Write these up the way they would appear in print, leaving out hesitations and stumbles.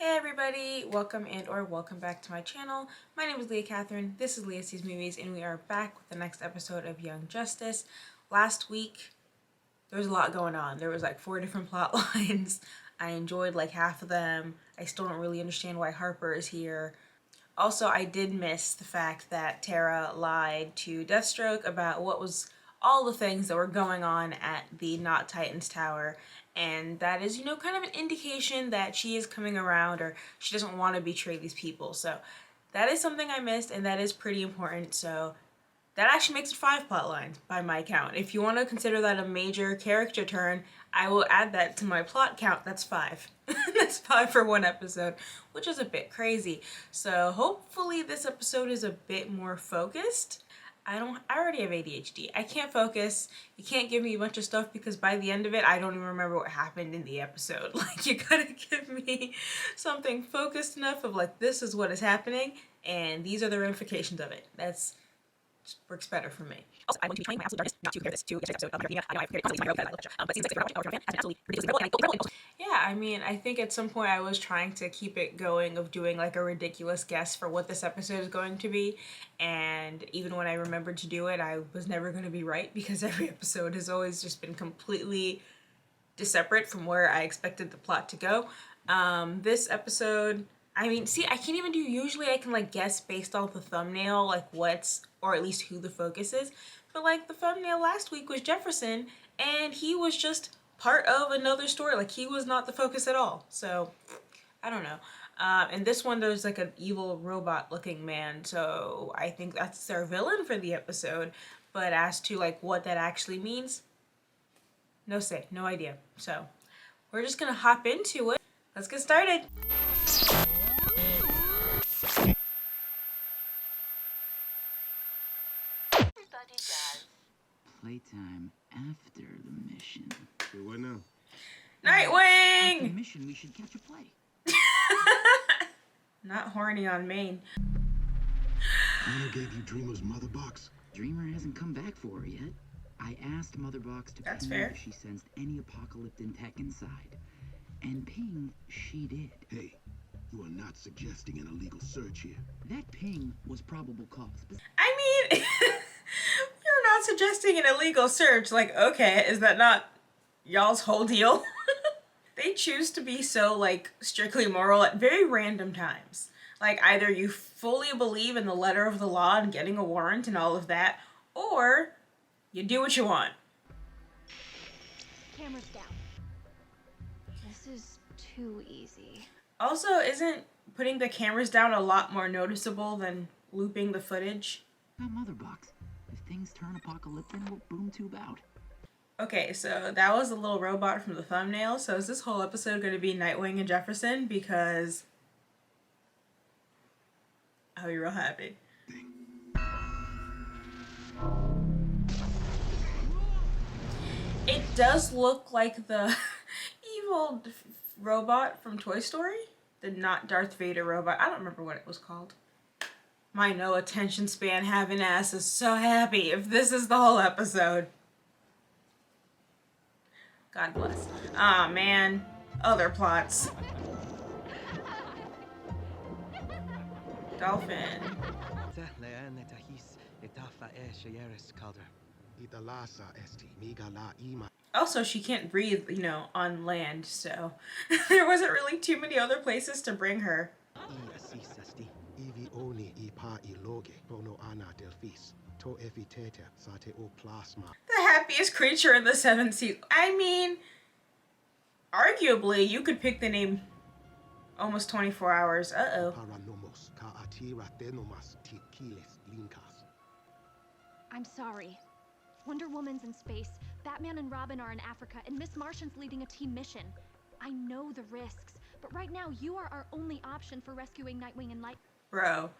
Hey everybody, welcome welcome back to my channel. My name is Leah Catherine, this is Leah Sees Movies, and we are back with the next episode of Young Justice. Last week, there was a lot going on. There was like 4 different plot lines. I enjoyed like half of them. I still don't really understand why Harper is here. Also, I did miss the fact that Tara lied to Deathstroke about what was all the things that were going on at the Not Titans Tower, and that is, kind of an indication that she is coming around or she doesn't want to betray these people. So that is something I missed, and that is pretty important. So that actually makes it 5 plot lines by my count. If you want to consider that a major character turn, I will add that to my plot count. That's 5. That's 5 for one episode, which is a bit crazy. So hopefully this episode is a bit more focused. I already have ADHD. I can't focus. You can't give me a bunch of stuff because by the end of it, I don't even remember what happened in the episode. Like, you gotta give me something focused enough of like, this is what is happening and these are the ramifications of it. That's just works better for me. Also, I'm going to be trying my absolute darndest not to compare this to yesterday's episode of Academia. I know I've compared it constantly to my road because I love the show. But season 6 of Fan has been absolutely ridiculously incredible. Yeah, I mean, I think at some point I was trying to keep it going of doing like a ridiculous guess for what this episode is going to be. And even when I remembered to do it, I was never going to be right because every episode has always just been completely separate from where I expected the plot to go. This episode, I mean, see, I can't even do, usually I can like guess based off the thumbnail, like or at least who the focus is. But like the thumbnail last week was Jefferson, and he was just part of another story. Like he was not the focus at all. So I don't know. And this one, there's like an evil robot looking man. So I think that's their villain for the episode. But as to like what that actually means, no idea. So we're just gonna hop into it. Let's get started. Playtime after the mission. Okay, what now? Nightwing! After the mission, we should catch a play. Not horny on Maine. Mona gave you Dreamer's mother box? Dreamer hasn't come back for her yet. I asked Mother Box to That's ping fair. if she sensed any apocalyptic tech inside. And ping, she did. Hey, you are not suggesting an illegal search here. That ping was probable cause. I mean, you're not suggesting an illegal search. Like, okay, is that not y'all's whole deal? They choose to be so, like, strictly moral at very random times. Like, either you fully believe in the letter of the law and getting a warrant and all of that, or you do what you want. Camera's down. This is too easy. Also, isn't putting the cameras down a lot more noticeable than looping the footage? Now, Mother Box, if things turn apocalyptic, we'll boom tube out. Okay, So that was the little robot from the thumbnail. So is this whole episode going to be Nightwing and Jefferson? Because I'll be real happy. It does look like the evil robot from Toy Story. The not Darth Vader robot. I don't remember what it was called. My no attention span having ass is so happy if this is the whole episode. God bless. Ah, man. Other plots. Dolphin. Also, she can't breathe, on land, so there wasn't really too many other places to bring her. The happiest creature in the 7th season. I mean, arguably, you could pick the name Almost 24 Hours. Uh-oh. I'm sorry. Wonder Woman's in space, Batman and Robin are in Africa, and Miss Martian's leading a team mission. I know the risks, but right now you are our only option for rescuing Nightwing and Light. Bro.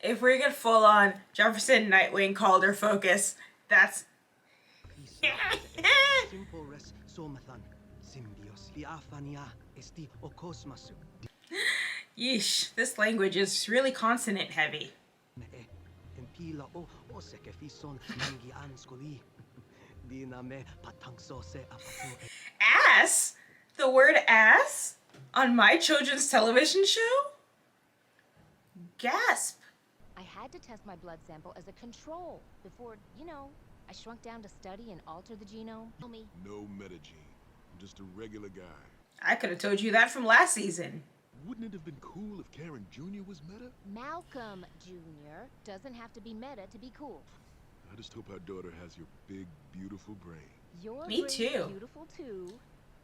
If we get full on Jefferson Nightwing Calder focus, that's... Yeesh, this language is really consonant heavy. Ass? The word ass? On my children's television show? Gasp. I had to test my blood sample as a control before, I shrunk down to study and alter the genome. Tell me. No metagene. I'm just a regular guy. I could have told you that from last season. Wouldn't it have been cool if Karen Jr. was meta? Malcolm Jr. doesn't have to be meta to be cool. I just hope our daughter has your big, beautiful brain. Your Me brain's too. beautiful too,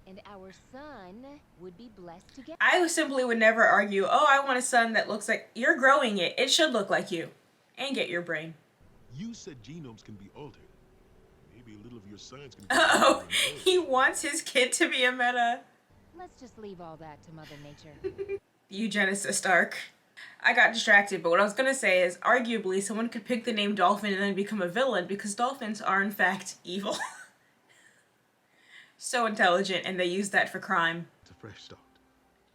and our son would be blessed to get. I simply would never argue, oh, I want a son that looks like you're growing it. It should look like you. And get your brain. You said genomes can be altered. Maybe a little of your science can be Oh, altered. he wants his kid to be a meta. Let's just leave all that to Mother Nature. Eugenicist arc. I got distracted, but what I was gonna say is, arguably, someone could pick the name Dolphin and then become a villain because dolphins are, in fact, evil. So intelligent, and they use that for crime. It's a fresh start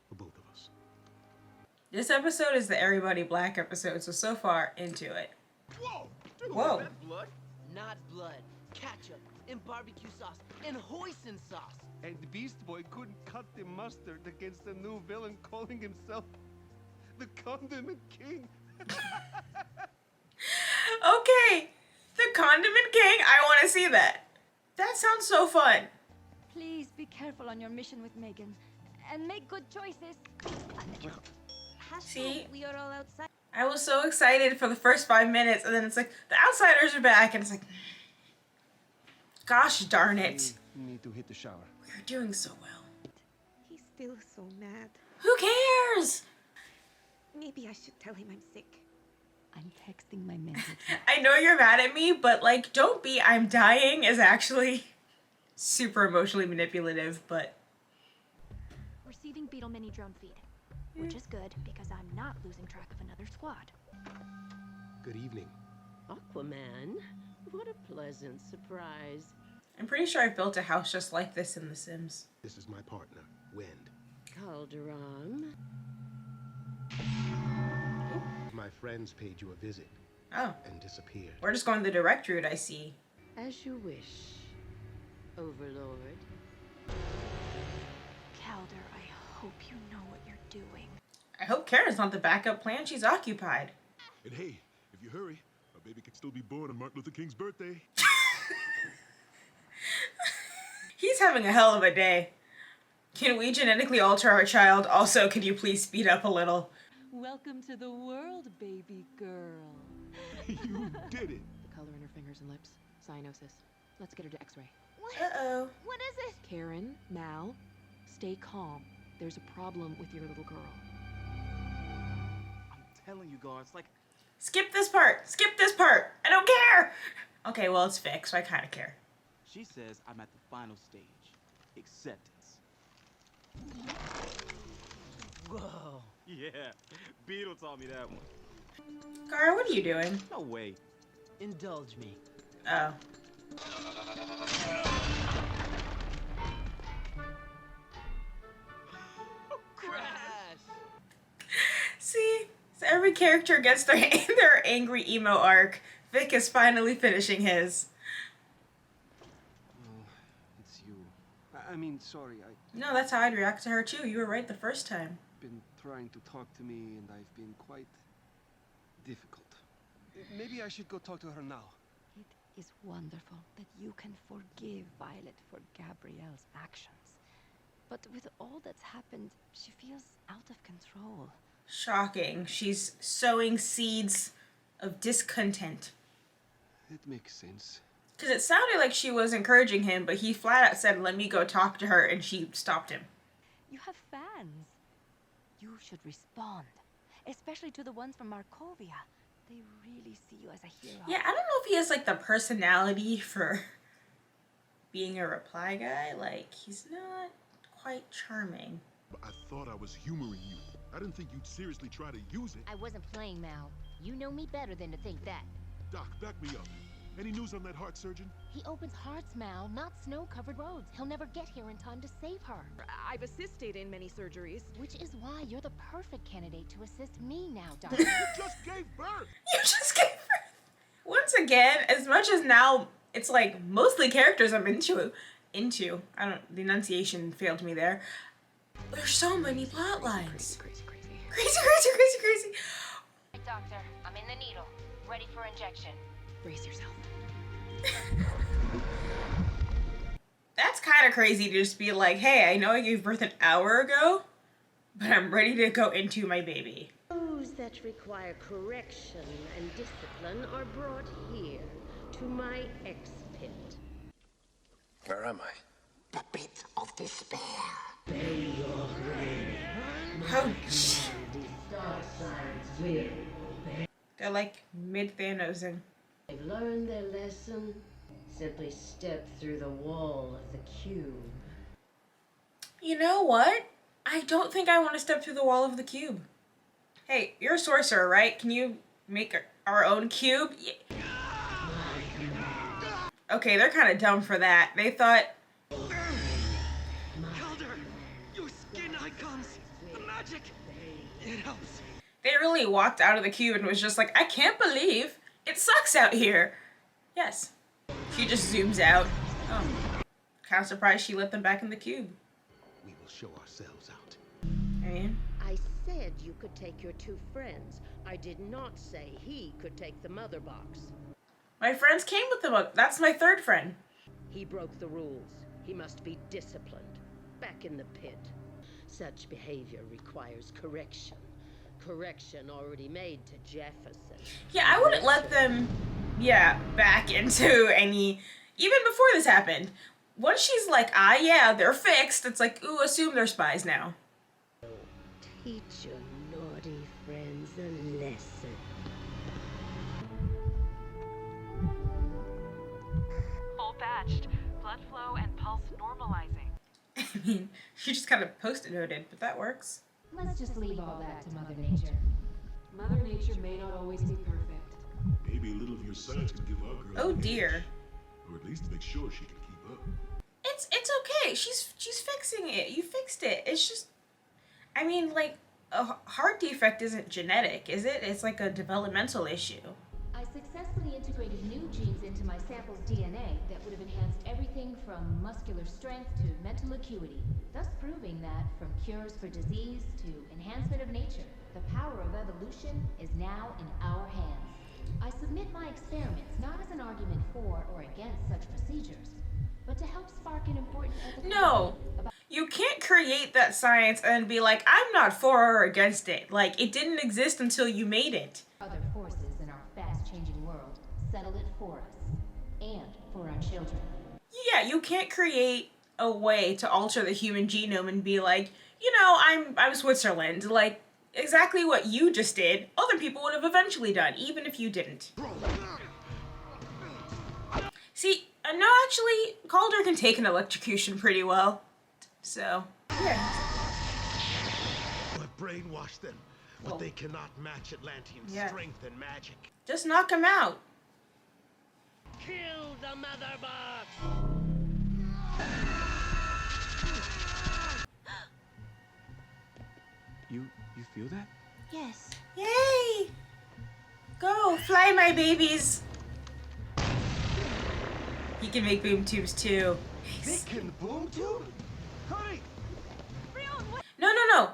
for both of us. This episode is the Everybody Black episode, so far, into it. Whoa! Dude, Whoa. is that blood? Not blood. Ketchup and barbecue sauce and hoisin sauce. And the Beast Boy couldn't cut the mustard against the new villain calling himself the Condiment King. Okay, the Condiment King, I want to see that. That sounds so fun. Please be careful on your mission with Megan, and make good choices. See? We are all outside. I was so excited for the first 5 minutes, and then it's like, the Outsiders are back, and it's like, gosh darn it. Need to hit the shower. We're doing so well. He's still so mad. Who cares? Maybe I should tell him I'm sick. I'm texting my mentor. I know you're mad at me, but like, don't be I'm dying is actually super emotionally manipulative, but Receiving Beetle mini drone feed, which is good because I'm not losing track of another squad. Good evening. Aquaman, what a pleasant surprise. I'm pretty sure I've built a house just like this in The Sims. This is my partner, Wend. Calderon. My friends paid you a visit Oh, and disappeared. we're just going the direct route, I see. As you wish, Overlord. Calder, I hope you know what you're doing. I hope Karen's not the backup plan. She's occupied. And hey, if you hurry, our baby could still be born on Martin Luther King's birthday. He's having a hell of a day. Can we genetically alter our child? Also, could you please speed up a little? Welcome to the world, baby girl. You did it. The color in her fingers and lips. Cyanosis. Let's get her to X-ray. Uh-oh. What is it? Karen, Mal, stay calm. There's a problem with your little girl. I'm telling you guys, like, Skip this part. Skip this part. I don't care. Okay, well, it's fixed, so I kind of care. she says I'm at the final stage. Acceptance. Whoa. Yeah. Beetle taught me that one. Gara, what are you doing? No way. Indulge me. Oh. Crash! See? So every character gets their, their angry emo arc. Vic is finally finishing his. Oh, it's you. I mean, sorry. I've No, that's how I'd react to her too. You were right the first time. been trying to talk to me, and I've been quite difficult. Maybe I should go talk to her now. It is wonderful that you can forgive Violet for Gabrielle's actions. But with all that's happened, she feels out of control. Shocking. She's sowing seeds of discontent. It makes sense. Because it sounded like she was encouraging him, but he flat out said, let me go talk to her, and she stopped him. You have fans. You should respond, especially to the ones from Markovia. They really see you as a hero. Yeah, I don't know if he has, like, the personality for being a reply guy. Like, he's not quite charming. But I thought I was humoring you. I didn't think you'd seriously try to use it. I wasn't playing, Mal. You know me better than to think that. Doc, back me up. Any news on that heart surgeon? He opens hearts, Mal, not snow-covered roads. He'll never get here in time to save her. I've assisted in many surgeries. Which is why you're the perfect candidate to assist me now, You Doctor. just gave birth! You just gave birth. Once again, as much as now it's like mostly characters I'm into. I don't, the enunciation failed me there. There's so many plot lines. Crazy. Crazy. Hey, doctor, I'm in the needle. Ready for injection. Brace yourself. That's kind of crazy to just be like, hey, I know I gave birth an hour ago, but I'm ready to go into my baby. Those that require correction and discipline are brought here to my X-pit. Where am I? The pit of despair. Oh, they're like mid-Thanosing. They've learned their lesson. Simply step through the wall of the cube. You know what? I don't think I want to step through the wall of the cube. Hey, you're a sorcerer, right? Can you make our own cube? Yeah. Okay, they're kind of dumb for that. They thought... Calder, your skin icons, the magic, it helps. They really walked out of the cube and was just like, I can't believe it sucks out here. Yes. She just zooms out. Oh. Kind of surprised she let them back in the cube. We will show ourselves out. I mean... I said you could take your two friends. I did not say he could take the mother box. My friends came with them. That's my third friend. He broke the rules. He must be disciplined. Back in the pit. Such behavior requires correction. Correction already made to Jefferson. Yeah, I wouldn't let them, back into any... Even before this happened. Once she's like, yeah, they're fixed, it's like, ooh, assume they're spies now. Teach your naughty friends a lesson. Full patched. Blood flow and pulse normalizing. I mean, she just kind of post-it noted, but that works. Let's just leave all that to Mother Nature. Mother Nature may not always be perfect. Maybe a little of your science can give our girl Oh an edge. dear. Or at least make sure she can keep up. It's okay. She's fixing it. You fixed it. It's just... I mean, like, a heart defect isn't genetic, is it? It's like a developmental issue. I successfully integrated new genes into my sample's DNA that would have enhanced everything from muscular strength to mental acuity, thus proving that from cures for disease to enhancement of nature, the power of evolution is now in our hands. I submit my experiments not as an argument for or against such procedures, but to help spark an important ethical No, debate about... You can't create that science and be like, I'm not for or against it. Like, it didn't exist until you made it. Other forces in our fast-changing world settle it for us and for our children. Yeah, you can't create a way to alter the human genome and be like, you know, I'm Switzerland. Like, exactly what you just did, other people would have eventually done, even if you didn't. See, no, actually, Calder can take an electrocution pretty well. So, yeah. I've brainwashed them, but they cannot match Atlantean strength and magic. Just knock him out. Kill the mother box! You feel that? Yes. Yay! Go, fly my babies. He can make boom tubes too. They can boom tube? Hurry! No.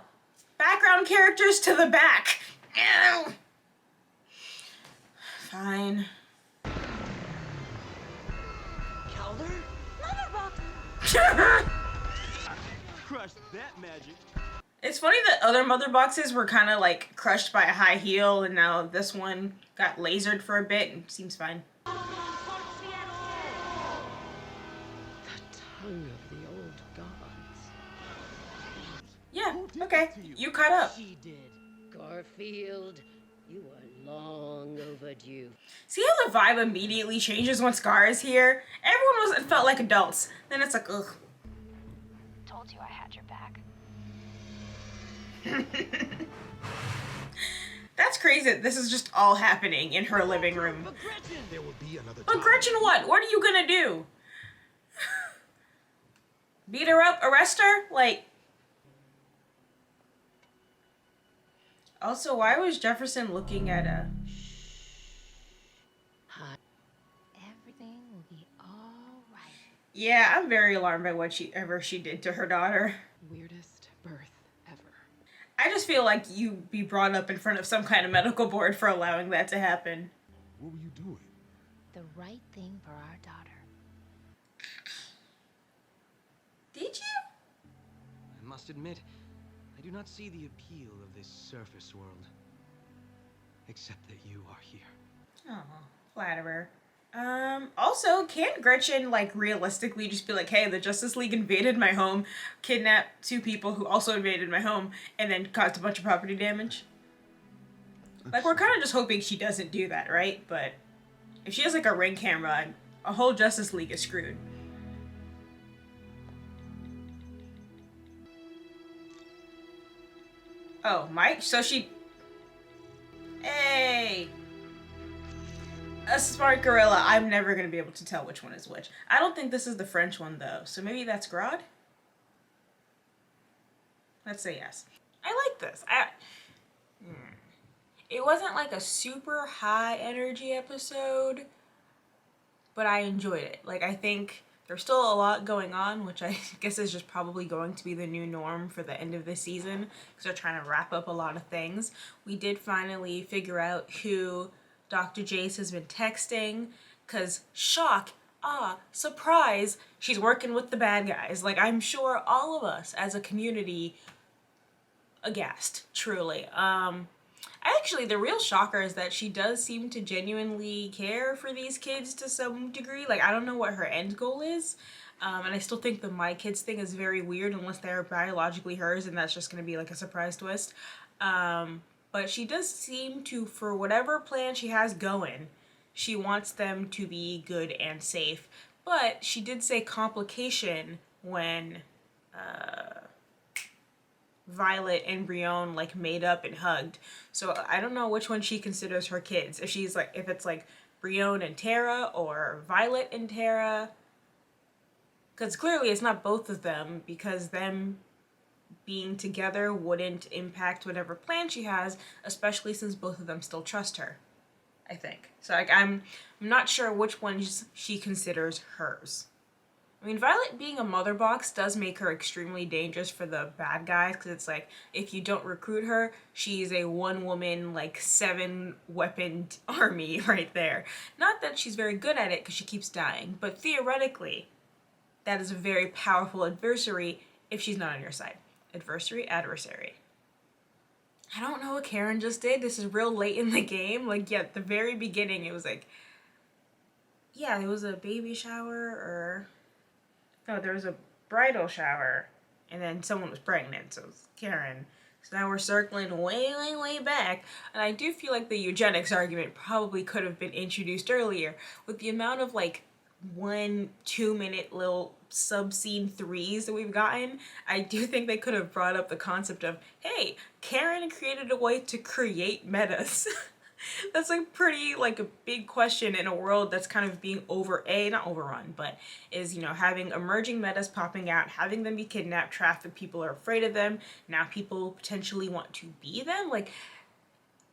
Background characters to the back. Ew. Fine. Calder? Crush that magic. It's funny that other mother boxes were kind of like crushed by a high heel, and now this one got lasered for a bit and seems fine. The tongue of the old gods. Yeah, okay. You caught up. She did. Garfield, you are long overdue. See how the vibe immediately changes when Scar is here? Everyone felt like adults. Then it's like, ugh. Told you I had your back. That's crazy that this is just all happening in her living room. But Gretchen! There will be another But time. Gretchen what? What are you gonna do? Beat her up? Arrest her? Like... Also, why was Jefferson looking at a... Everything will be all right. Yeah, I'm very alarmed by whatever she did to her daughter. Weirdest birth I just feel like you'd be brought up in front of some kind of medical board for allowing that to happen. What were you doing? The right thing for our daughter. Did you? I must admit, I do not see the appeal of this surface world. Except that you are here. Oh, flatterer. Also, can Gretchen, like, realistically just be like, hey, the Justice League invaded my home, kidnapped 2 people who also invaded my home, and then caused a bunch of property damage? Like, we're kind of just hoping she doesn't do that, right? But if she has, like, a Ring camera, a whole Justice League is screwed. Oh, Mike? So she... Hey! A smart gorilla. I'm never going to be able to tell which one is which. I don't think this is the French one, though. So maybe that's Grodd? Let's say yes. I like this. It wasn't like a super high energy episode, but I enjoyed it. Like, I think there's still a lot going on, which I guess is just probably going to be the new norm for the end of the season, because they're trying to wrap up a lot of things. We did finally figure out who Dr. Jace has been texting, because shock, surprise, she's working with the bad guys. Like, I'm sure all of us as a community aghast, truly. Actually, the real shocker is that she does seem to genuinely care for these kids to some degree. Like, I don't know what her end goal is. And I still think the My Kids thing is very weird unless they're biologically hers and that's just going to be like a surprise twist. But she does seem to, for whatever plan she has going, she wants them to be good and safe. But she did say complication when Violet and Brienne like made up and hugged. So I don't know which one she considers her kids. If she's like, if it's like Brienne and Tara or Violet and Tara. Because clearly it's not both of them, because them being together wouldn't impact whatever plan she has, especially since both of them still trust her, I think. So like, I'm not sure which ones she considers hers. I mean, Violet being a mother box does make her extremely dangerous for the bad guys, because it's like, if you don't recruit her, she's a one-woman, like, 7-weaponed army right there. Not that she's very good at it, because she keeps dying, but theoretically, that is a very powerful adversary if she's not on your side. Adversary, adversary. I don't know what Karen just did. This is real late in the game. Like, yeah, at the very beginning, it was like, yeah, it was a baby shower, or... No, there was a bridal shower, and then someone was pregnant, so it was Karen. So now we're circling way, way, way back, and I do feel like the eugenics argument probably could have been introduced earlier. With the amount of, like, 1-2 minute little sub-scene 3s that we've gotten, I do think they could have brought up the concept of, hey, Karen created a way to create metas. That's like pretty like a big question in a world that's kind of being not overrun, but is, you know, having emerging metas popping out, having them be kidnapped, trafficked, people are afraid of them, now people potentially want to be them. Like,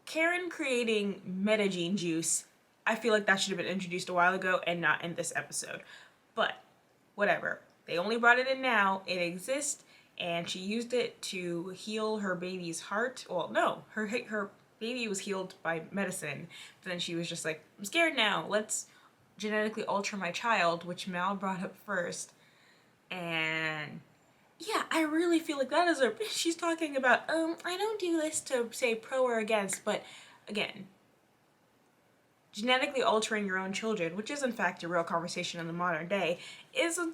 Karen creating metagene juice, I feel like that should have been introduced a while ago and not in this episode. But whatever, they only brought it in now, it exists, and she used it to heal her baby's heart. Well, no, her baby was healed by medicine, but then she was just like, I'm scared now, let's genetically alter my child, which Mal brought up first. And yeah, I really feel like that is she's talking about, I don't do this to say pro or against, but again, genetically altering your own children, which is in fact a real conversation in the modern day, is a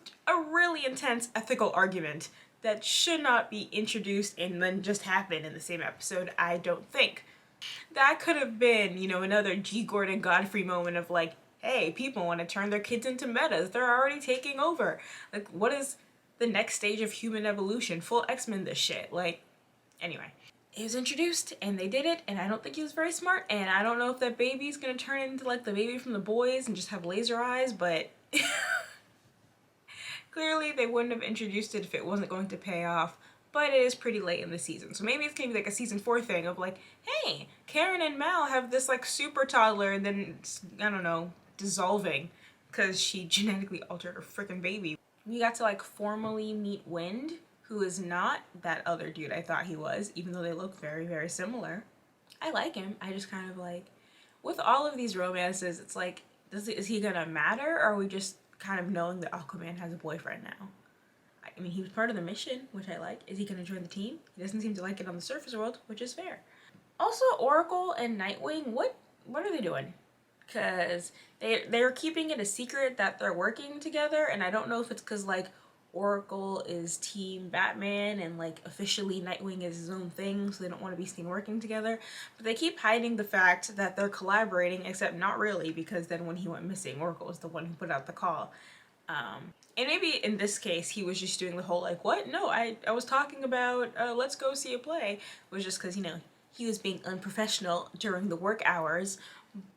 really intense ethical argument that should not be introduced and then just happen in the same episode, I don't think. That could have been, you know, another G. Gordon Godfrey moment of like, hey, people want to turn their kids into metas. They're already taking over. Like, what is the next stage of human evolution? Full X-Men this shit. Like, anyway. It was introduced, and they did it, and I don't think he was very smart, and I don't know if that baby's gonna turn into, like, the baby from The Boys and just have laser eyes, but... Clearly, they wouldn't have introduced it if it wasn't going to pay off. But it is pretty late in the season. So maybe it's gonna be like a season 4 thing of like, hey, Karen and Mal have this like super toddler and then it's, I don't know, dissolving because she genetically altered her freaking baby. We got to like formally meet Wind who is not that other dude I thought he was, even though they look very, very similar. I like him. I just kind of like, with all of these romances, it's like, is he gonna matter, or are we just kind of knowing that Aquaman has a boyfriend now? I mean, he was part of the mission, which I like. Is he gonna join the team? He doesn't seem to like it on the surface world, which is fair. Also, Oracle and Nightwing, what are they doing? Because they're keeping it a secret that they're working together, and I don't know if it's because like Oracle is Team Batman and like officially Nightwing is his own thing, so they don't want to be seen working together. But they keep hiding the fact that they're collaborating, except not really, because then when he went missing, Oracle was the one who put out the call. And maybe in this case, he was just doing the whole like, what? No, I was talking about let's go see a play. It was just because, you know, he was being unprofessional during the work hours.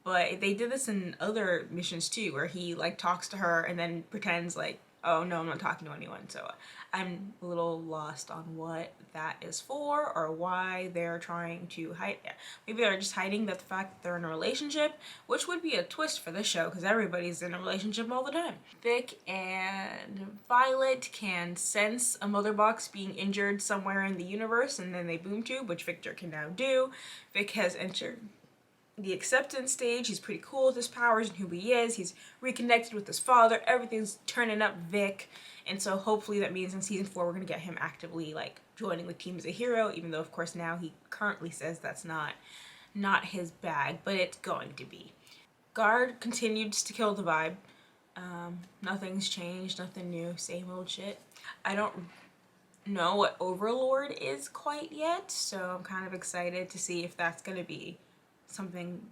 But they did this in other missions too, where he like talks to her and then pretends like, oh no, I'm not talking to anyone. So I'm a little lost on what that is for, or why they're trying to hide. Maybe they're just hiding the fact that they're in a relationship, which would be a twist for this show because everybody's in a relationship all the time. Vic and Violet can sense a mother box being injured somewhere in the universe, and then they boom tube, which Victor can now do. Vic has entered the acceptance stage. He's pretty cool with his powers and who he is. He's reconnected with his father. Everything's turning up Vic. And so hopefully that means in season 4 we're going to get him actively like joining the team as a hero, even though of course now he currently says that's not his bag, but it's going to be. Guard continued to kill the vibe. Nothing's changed, nothing new, same old shit. I don't know what Overlord is quite yet, so I'm kind of excited to see if that's going to be something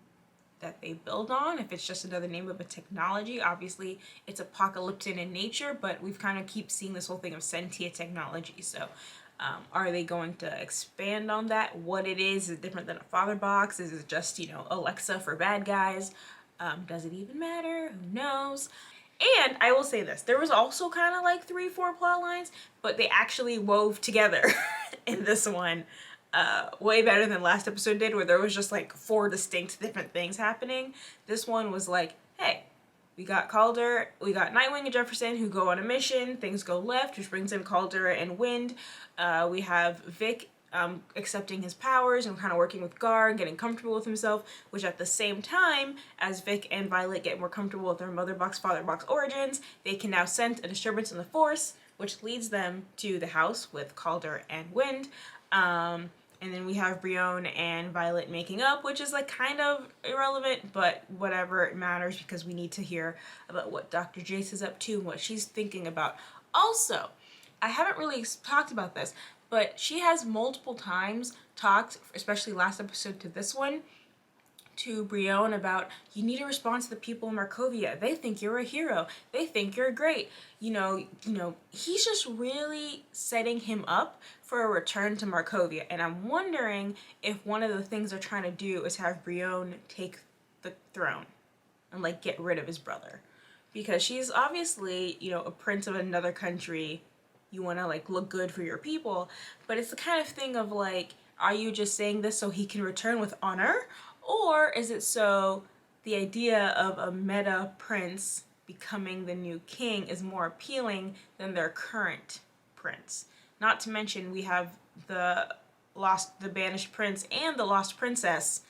that they build on, if it's just another name of a technology. Obviously it's apocalyptic in nature, but we've kind of keep seeing this whole thing of sentient technology. So are they going to expand on that? What it is it different than a father box? Is it just, you know, Alexa for bad guys? Does it even matter? Who knows? And I will say this, there was also kind of like 3-4 plot lines, but they actually wove together in this one way better than last episode did, where there was just like 4 distinct different things happening. This one was like, hey, we got Calder, we got Nightwing and Jefferson who go on a mission, things go left, which brings in Calder and Wind. We have Vic accepting his powers and kind of working with Gar and getting comfortable with himself, which at the same time as Vic and Violet get more comfortable with their mother box, father box origins, they can now sense a disturbance in the Force, which leads them to the house with Calder and Wind. And then we have Brienne and Violet making up, which is like kind of irrelevant, but whatever, it matters because we need to hear about what Dr. Jace is up to and what she's thinking about. Also, I haven't really talked about this, but she has multiple times talked, especially last episode to this one, to Brienne about, you need to respond to the people in Markovia. They think you're a hero. They think you're great. You know, he's just really setting him up for a return to Markovia. And I'm wondering if one of the things they're trying to do is have Brienne take the throne and like get rid of his brother. Because she's obviously, you know, a prince of another country. You want to like look good for your people. But it's the kind of thing of like, are you just saying this so he can return with honor? Or is it so the idea of a meta prince becoming the new king is more appealing than their current prince? Not to mention we have the banished prince and the lost princess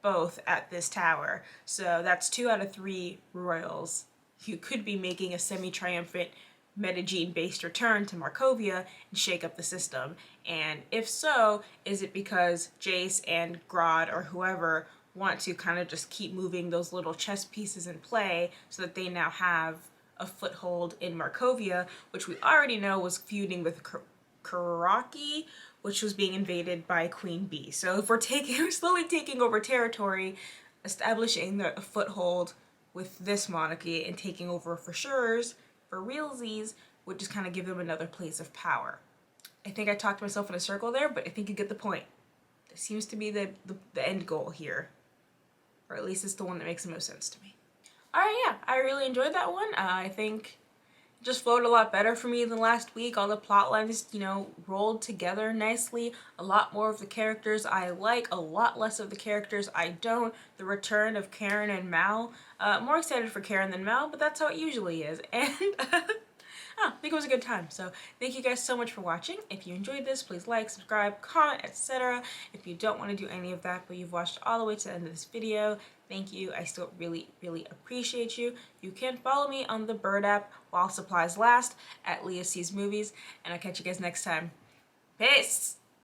both at this tower. So that's 2 out of 3 royals who could be making a semi-triumphant Medellin-based return to Markovia and shake up the system. And if so, is it because Jace and Grodd or whoever want to kind of just keep moving those little chess pieces in play so that they now have a foothold in Markovia, which we already know was feuding with Karaki, which was being invaded by Queen Bee. So if we're slowly taking over territory, establishing a foothold with this monarchy and taking over for sure's, for realsies, would just kind of give them another place of power. I think I talked myself in a circle there, but I think you get the point. This seems to be the end goal here. Or at least it's the one that makes the most sense to me. Alright, yeah, I really enjoyed that one. I think it just flowed a lot better for me than last week. All the plot lines, you know, rolled together nicely. A lot more of the characters I like, a lot less of the characters I don't. The return of Karen and Mal. More excited for Karen than Mal, but that's how it usually is. And I think it was a good time. So thank you guys so much for watching. If you enjoyed this, please like, subscribe, comment, etc. If you don't want to do any of that, but you've watched all the way to the end of this video, thank you. I still really, really appreciate you. You can follow me on the Bird app while supplies last at Leah Sees Movies, and I'll catch you guys next time. Peace!